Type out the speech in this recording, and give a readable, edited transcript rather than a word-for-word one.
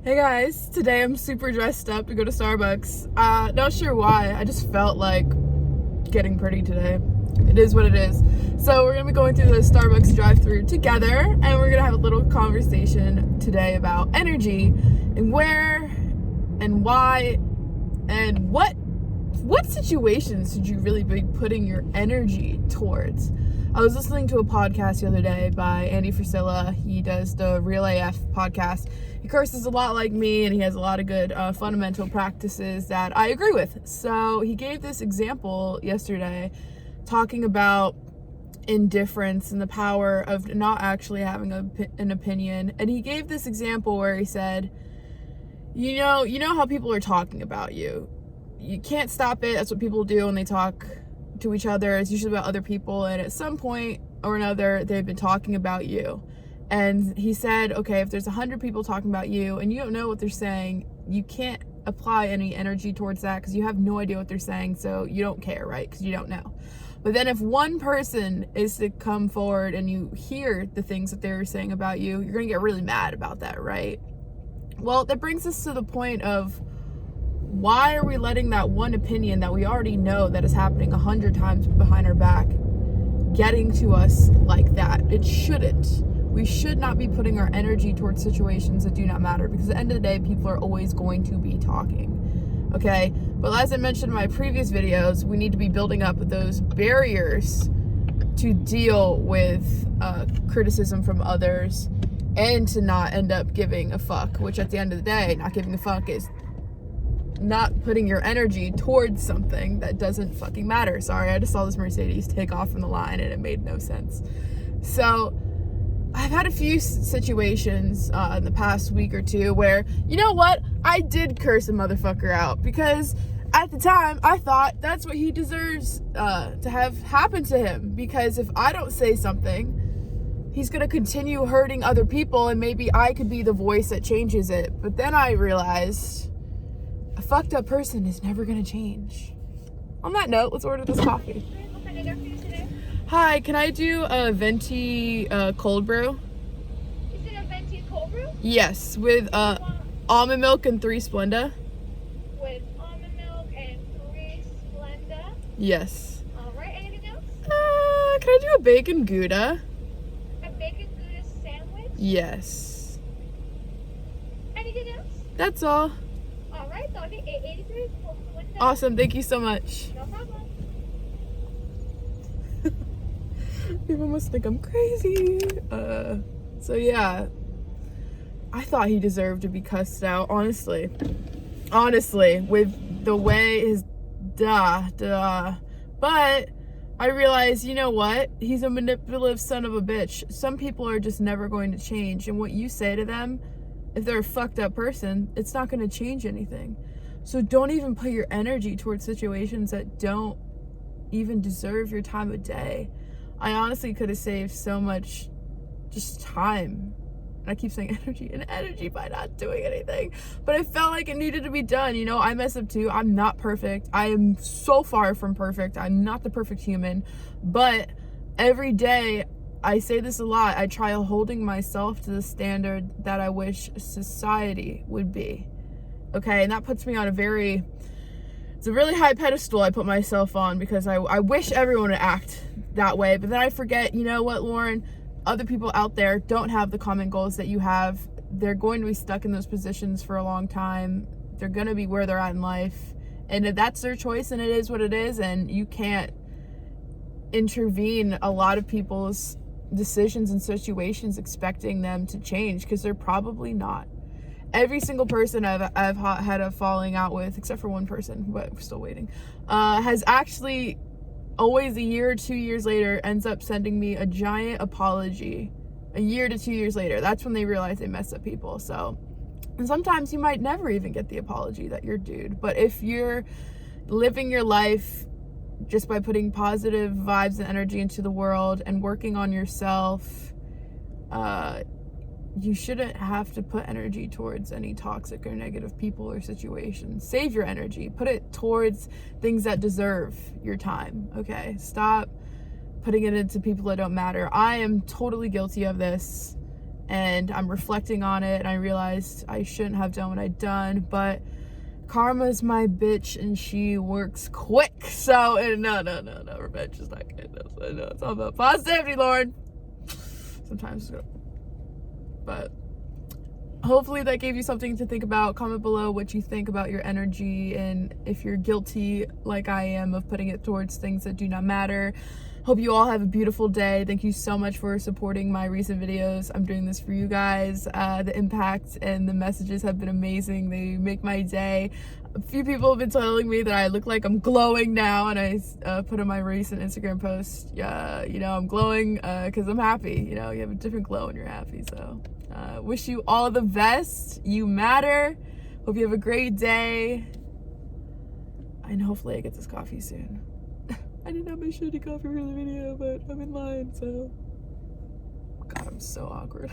Hey guys, today I'm super dressed up to go to Starbucks. Not sure why, I just felt like getting pretty today. It is what it is. So we're gonna be going through the Starbucks drive-thru together, and we're gonna have a little conversation today about energy and where and why and what situations should you really be putting your energy towards. I was listening to a podcast the other day by Andy Frisella. He does the Real AF podcast. He curses a lot like me, and he has a lot of good fundamental practices that I agree with. So he gave this example yesterday talking about indifference and the power of not actually having an opinion. And he gave this example where he said, you know how people are talking about you. You can't stop it. That's what people do when they talk to each other. It's usually about other people, and at some point or another they've been talking about you. And he said, okay, if there's 100 people talking about you and you don't know what they're saying, you can't apply any energy towards that because you have no idea what they're saying, so you don't care, right? Because you don't know. But then if one person is to come forward and you hear the things that they're saying about you, you're gonna get really mad about that, right? Well, that brings us to the point of, why are we letting that one opinion that we already know that is happening 100 times behind our back getting to us like that? It shouldn't. We should not be putting our energy towards situations that do not matter, because at the end of the day, people are always going to be talking, okay? But as I mentioned in my previous videos, we need to be building up those barriers to deal with criticism from others and to not end up giving a fuck, which at the end of the day, not giving a fuck is not putting your energy towards something that doesn't fucking matter. Sorry, I just saw this Mercedes take off from the line and it made no sense. So I've had a few situations in the past week or two where, you know what, I did curse a motherfucker out, because at the time I thought that's what he deserves to have happen to him, because if I don't say something, he's gonna continue hurting other people, and maybe I could be the voice that changes it. But then I realized a fucked up person is never gonna change. On that note, let's order this coffee. Hi, can I do a venti cold brew? Is it a venti cold brew? Yes, with almond milk and 3 Splenda. With almond milk and 3 Splenda. Yes. Alright, anything else? Can I do a bacon Gouda? A bacon Gouda sandwich? Yes. Anything else? That's all. Alright, so I'll get 883 for the window. Awesome, thank you so much. No problem. People must think I'm crazy. So yeah, I thought he deserved to be cussed out, honestly, with the way his but I realized, you know what, he's a manipulative son of a bitch. Some people are just never going to change, and what you say to them, if they're a fucked up person, it's not going to change anything. So don't even put your energy towards situations that don't even deserve your time of day. I honestly could have saved so much just time. I keep saying energy by not doing anything, but I felt like it needed to be done. You know, I mess up too. I'm not perfect. I am so far from perfect. I'm not the perfect human, but every day, I say this a lot, I try holding myself to the standard that I wish society would be. Okay, and that puts me on it's a really high pedestal I put myself on, because I wish everyone would act that way. But then I forget, you know what, Lauren, other people out there don't have the common goals that you have. They're going to be stuck in those positions for a long time. They're going to be where they're at in life, and if that's their choice, and it is what it is, and you can't intervene a lot of people's decisions and situations expecting them to change, because they're probably not. Every single person I've had a falling out with, except for one person, but we're still waiting, has actually always a year or 2 years later ends up sending me a giant apology. A year to 2 years later, that's when they realize they messed up people. So, and sometimes you might never even get the apology that you're due. But if you're living your life just by putting positive vibes and energy into the world and working on yourself, you shouldn't have to put energy towards any toxic or negative people or situations. Save your energy. Put it towards things that deserve your time, okay? Stop putting it into people that don't matter. I am totally guilty of this, and I'm reflecting on it, and I realized I shouldn't have done what I'd done, but karma's my bitch and she works quick. So no, revenge is not good. No, it's all about positivity, Lord. Sometimes, but hopefully that gave you something to think about. Comment below what you think about your energy, and if you're guilty like I am of putting it towards things that do not matter. Hope you all have a beautiful day. Thank you so much for supporting my recent videos. I'm doing this for you guys. The impact and the messages have been amazing. They make my day. A few people have been telling me that I look like I'm glowing now, and I put in my recent Instagram post, you know, I'm glowing because I'm happy. You know, you have a different glow when you're happy. So wish you all the best. You matter. Hope you have a great day, and hopefully I get this coffee soon. I didn't have my shitty coffee for the video, but I'm in line, so God, I'm so awkward.